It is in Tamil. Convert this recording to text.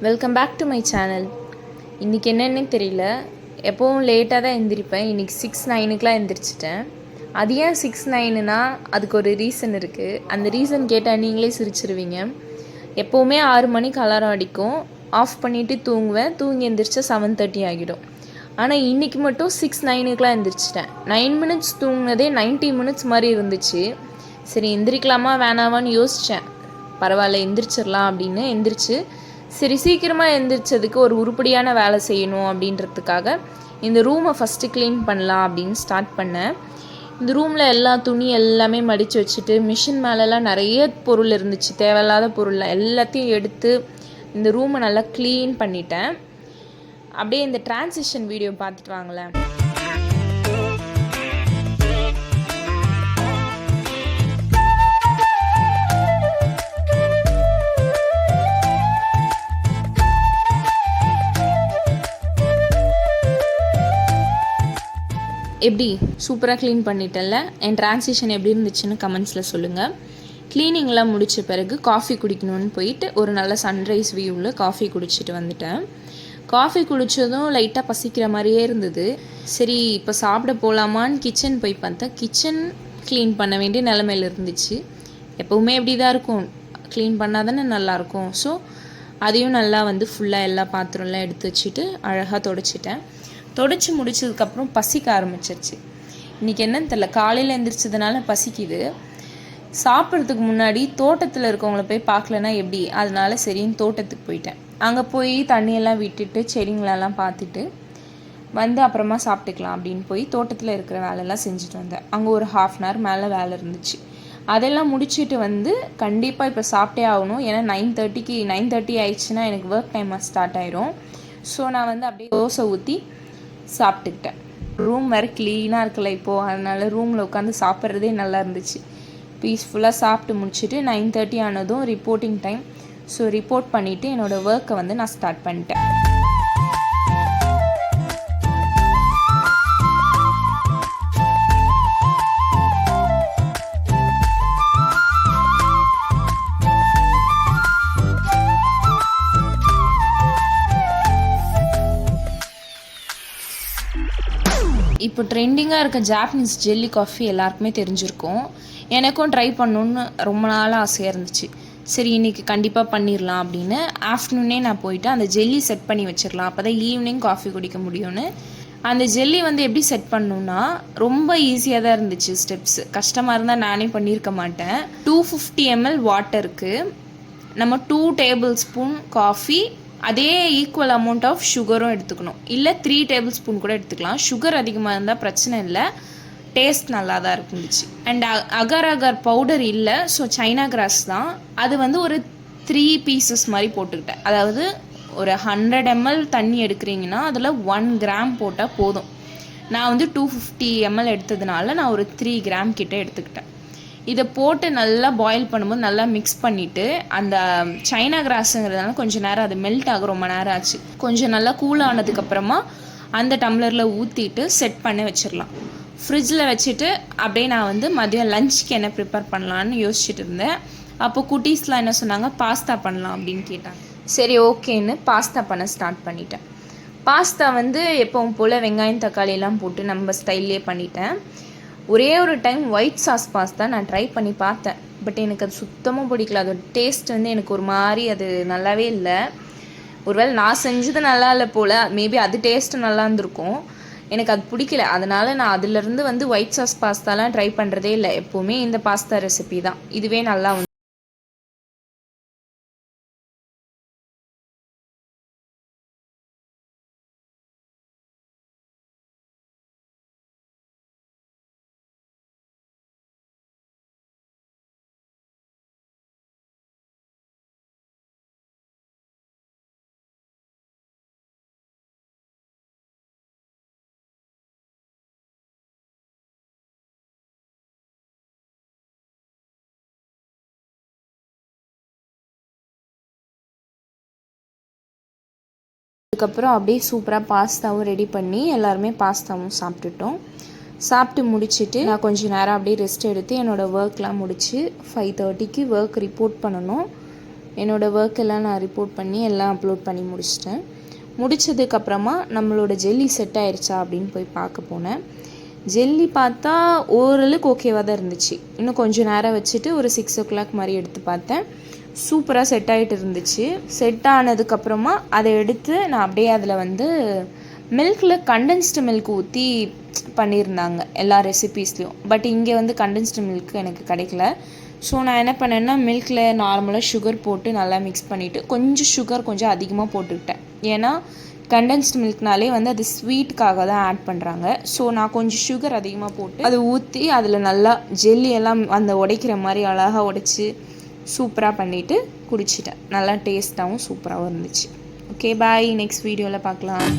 Welcome back to my channel. இன்றைக்கி என்னென்னு தெரியல, எப்போவும் லேட்டாக தான் எழுந்திரிப்பேன். இன்றைக்கி 6-9க்குலாம் எழுந்திரிச்சிட்டேன். அது ஏன் 6-9னா அதுக்கு ஒரு ரீசன் இருக்குது. அந்த ரீசன் கேட்டால் நீங்களே சிரிச்சிருவீங்க. எப்போவுமே 6 மணிக்கு அலாரம் அடிக்கும், ஆஃப் பண்ணிவிட்டு தூங்குவேன். தூங்கி எழுந்திரிச்சா 7:30 ஆகிடும். ஆனால் இன்றைக்கி மட்டும் 6-9க்குலாம் எழுந்திரிச்சிட்டேன். 9 மினிட்ஸ் தூங்கினதே 90 மினிட்ஸ் மாதிரி இருந்துச்சு. சரி எந்திரிக்கலாமா வேணாமான்னு யோசித்தேன். பரவாயில்ல எந்திரிச்சிடலாம் அப்படின்னு எந்திரிச்சு, சரி சீக்கிரமாக எழுந்திரிச்சதுக்கு ஒரு உருப்படியான வேலை செய்யணும் அப்படின்றதுக்காக இந்த ரூமை ஃபஸ்ட்டு க்ளீன் பண்ணலாம் அப்படின்னு ஸ்டார்ட் பண்ணேன். இந்த ரூமில் எல்லா துணி எல்லாமே மடித்து வச்சுட்டு, மிஷின் மேலெலாம் நிறைய பொருள் இருந்துச்சு, தேவையில்லாத பொருள் எல்லாத்தையும் எடுத்து இந்த ரூமை நல்லா க்ளீன் பண்ணிட்டேன். அப்படியே இந்த டிரான்சிஷன் வீடியோ பார்த்துட்டு வாங்களேன். எப்படி சூப்பராக க்ளீன் பண்ணிட்டேன்ல? என் ட்ரான்சிஷன் எப்படி இருந்துச்சுன்னு கமெண்ட்ஸில் சொல்லுங்கள். க்ளீனிங்லாம் முடித்த பிறகு காஃபி குடிக்கணும்னு போயிட்டு ஒரு நல்ல சன்ரைஸ் வியூவில் காஃபி குடிச்சிட்டு வந்துட்டேன். காஃபி குடித்ததும் லைட்டாக பசிக்கிற மாதிரியே இருந்தது. சரி இப்போ சாப்பிட போகலாமான்னு கிச்சன் போய் பார்த்தேன். கிச்சன் க்ளீன் பண்ண வேண்டிய நிலமையில் இருந்துச்சு. எப்போவுமே எப்படி தான் இருக்கும், க்ளீன் பண்ணால் தானே நல்லாயிருக்கும். ஸோ அதையும் நல்லா ஃபுல்லாக எல்லா பாத்திரம்லாம் எடுத்து வச்சுட்டு அழகாக துடைச்சிட்டேன். துடைச்சி முடிச்சதுக்கப்புறம் பசிக்க ஆரம்பிச்சிருச்சு. இன்றைக்கி என்னன்னு தெரில, காலையில் எழுந்திரிச்சதுனால பசிக்குது. சாப்பிட்றதுக்கு முன்னாடி தோட்டத்தில் இருக்கவங்கள போய் பார்க்கலன்னா எப்படி, அதனால சரின்னு தோட்டத்துக்கு போயிட்டேன். அங்கே போய் தண்ணியெல்லாம் விட்டுட்டு செடிங்களெல்லாம் பார்த்துட்டு அப்புறமா சாப்பிட்டுக்கலாம் அப்படின்னு போய் தோட்டத்தில் இருக்கிற வேலையெல்லாம் செஞ்சுட்டு வந்தேன். அங்கே ஒரு 1/2 hour மேலே வேலை இருந்துச்சு. அதெல்லாம் முடிச்சுட்டு கண்டிப்பாக இப்போ சாப்பிட்டே ஆகணும். ஏன்னா 9:30 ஆயிடுச்சுன்னா எனக்கு ஒர்க் டைமாக ஸ்டார்ட் ஆயிரும். ஸோ நான் அப்படியே தோசை ஊற்றி சாப்பிட்டுக்கிட்டேன். ரூம் வேறு க்ளீனாக இருக்கல இப்போது, அதனால் ரூமில் உட்காந்து சாப்பிட்றதே நல்லா இருந்துச்சு. பீஸ்ஃபுல்லாக சாப்பிட்டு முடிச்சுட்டு 9:30 ஆனதும் ரிப்போர்ட்டிங் டைம். ஸோ ரிப்போர்ட் பண்ணிவிட்டு என்னோடய ஒர்க்கை நான் ஸ்டார்ட் பண்ணிட்டேன். இப்போ ட்ரெண்டிங்காக இருக்க ஜாப்பனீஸ் ஜெல்லி காஃபி எல்லாருக்குமே தெரிஞ்சிருக்கும். எனக்கும் ட்ரை பண்ணணுன்னு ரொம்ப நாளாக ஆசையாக இருந்துச்சு. சரி இன்றைக்கி கண்டிப்பாக பண்ணிடலாம் அப்படின்னு ஆஃப்டர்நூனே நான் போயிட்டு அந்த ஜெல்லி செட் பண்ணி வச்சிடலாம், அப்போ தான் ஈவினிங் காஃபி குடிக்க முடியும்னு. அந்த ஜெல்லி எப்படி செட் பண்ணணுன்னா ரொம்ப ஈஸியாக தான் இருந்துச்சு. ஸ்டெப்ஸ் கஷ்டமாக இருந்தால் நானே பண்ணியிருக்க மாட்டேன். 250 ml வாட்டருக்கு நம்ம 2 tablespoon காஃபி, அதே ஈக்குவல் அமௌண்ட் ஆஃப் சுகரும் எடுத்துக்கணும். இல்லை 3 tablespoon கூட எடுத்துக்கலாம். சுகர் அதிகமாக இருந்தால் பிரச்சனை இல்லை, டேஸ்ட் நல்லா தான் இருந்துச்சு. அண்ட் அகர் அகர் பவுடர் இல்லை, ஸோ சைனா கிராஸ் தான். அது ஒரு 3 pieces மாதிரி போட்டுக்கிட்டேன். அதாவது ஒரு 100 ml தண்ணி எடுக்கிறீங்கன்னா அதில் 1 gram போட்டால் போதும். நான் 250 ml எடுத்ததுனால நான் ஒரு 3 gram கிட்டே எடுத்துக்கிட்டேன். இதை போட்டு நல்லா பாயில் பண்ணும்போது நல்லா மிக்ஸ் பண்ணிவிட்டு, அந்த சைனா கிராஸுங்கிறதுனால கொஞ்சம் நேரம் அது மெல்ட் ஆக ரொம்ப நேரம் ஆச்சு. கொஞ்சம் நல்லா கூல் ஆனதுக்கப்புறமா அந்த டம்ளரில் ஊற்றிட்டு செட் பண்ணி வச்சிடலாம். ஃப்ரிட்ஜில் வச்சுட்டு அப்படியே நான் மதியம் லஞ்சுக்கு என்ன ப்ரிப்பேர் பண்ணலான்னு யோசிச்சுட்டு இருந்தேன். அப்போ குட்டீஸ்லாம் என்ன சொன்னாங்க, பாஸ்தா பண்ணலாம் அப்படின்னு கேட்டாங்க. சரி ஓகேன்னு பாஸ்தா பண்ண ஸ்டார்ட் பண்ணிட்டேன். பாஸ்தா எப்பவும் போல் வெங்காயம் தக்காளியெல்லாம் போட்டு நம்ம ஸ்டைல்லே பண்ணிட்டேன். ஒரே ஒரு டைம் ஒயிட் சாஸ் பாஸ்தா நான் ட்ரை பண்ணி பார்த்தேன். பட் எனக்கு அது சுத்தமாக பிடிக்கல. அதோட டேஸ்ட் எனக்கு ஒரு மாதிரி அது நல்லாவே இல்லை. ஒருவேளை நான் செஞ்சது நல்லா இல்லை போல், மேபி அது டேஸ்ட்டு நல்லா இருந்திருக்கும். எனக்கு அது பிடிக்கல. அதனால் நான் அதிலேருந்து ஒயிட் சாஸ் பாஸ்தாலாம் ட்ரை பண்ணுறதே இல்லை. எப்போவுமே இந்த பாஸ்தா ரெசிபி தான், இதுவே நல்லா அதுக்கப்புறம் அப்படியே சூப்பராக பாஸ்தாவும் ரெடி பண்ணி எல்லாருமே பாஸ்தாவும் சாப்பிட்டுட்டோம். சாப்பிட்டு முடிச்சுட்டு நான் கொஞ்சம் நேரம் அப்படியே ரெஸ்ட் எடுத்து என்னோடய ஒர்க்லாம் முடித்து 5:30க்கு ஒர்க் ரிப்போர்ட் பண்ணணும். என்னோடய ஒர்க் எல்லாம் நான் ரிப்போர்ட் பண்ணி எல்லாம் அப்லோட் பண்ணி முடிச்சிட்டேன். முடித்ததுக்கப்புறமா நம்மளோட ஜெல்லி செட் ஆயிடுச்சா அப்படின்னு போய் பார்க்க போனேன். ஜெல்லி பார்த்தா ஓரளவுக்கு ஓகேவாக தான் இருந்துச்சு. இன்னும் கொஞ்சம் நேரம் வச்சுட்டு ஒரு 6 o'clock மாதிரி எடுத்து பார்த்தேன். சூப்பராக செட் ஆகிட்டு இருந்துச்சு. செட் ஆனதுக்கப்புறமா அதை எடுத்து நான் அப்படியே அதில் வந்து மில்கில் கண்டென்ஸ்டு மில்க் ஊற்றி பண்ணியிருந்தாங்க எல்லா ரெசிபீஸ்லேயும். பட் இங்கே வந்து கண்டென்ஸ்டு மில்க் எனக்கு கிடைக்கல. ஸோ நான் என்ன பண்ணேன்னா மில்கில் நார்மலாக சுகர் போட்டு நல்லா மிக்ஸ் பண்ணிவிட்டு கொஞ்சம் சுகர் கொஞ்சம் அதிகமாக போட்டுக்கிட்டேன். ஏன்னா கண்டென்ஸ்டு மில்க்னாலே வந்து அது ஸ்வீட்டுக்காக தான் ஆட் பண்ணுறாங்க. ஸோ நான் கொஞ்சம் சுகர் அதிகமாக போட்டு அதை ஊற்றி அதில் நல்லா ஜெல்லி எல்லாம் அந்த உடைக்கிற மாதிரி அழகாக உடைச்சி சூப்பராக பண்ணிவிட்டு குடிச்சிட்டேன். நல்லா டேஸ்ட்டாகவும் சூப்பராகவும் இருந்துச்சு. ஓகே பாய், நெக்ஸ்ட் வீடியோவில் பார்க்கலாம்.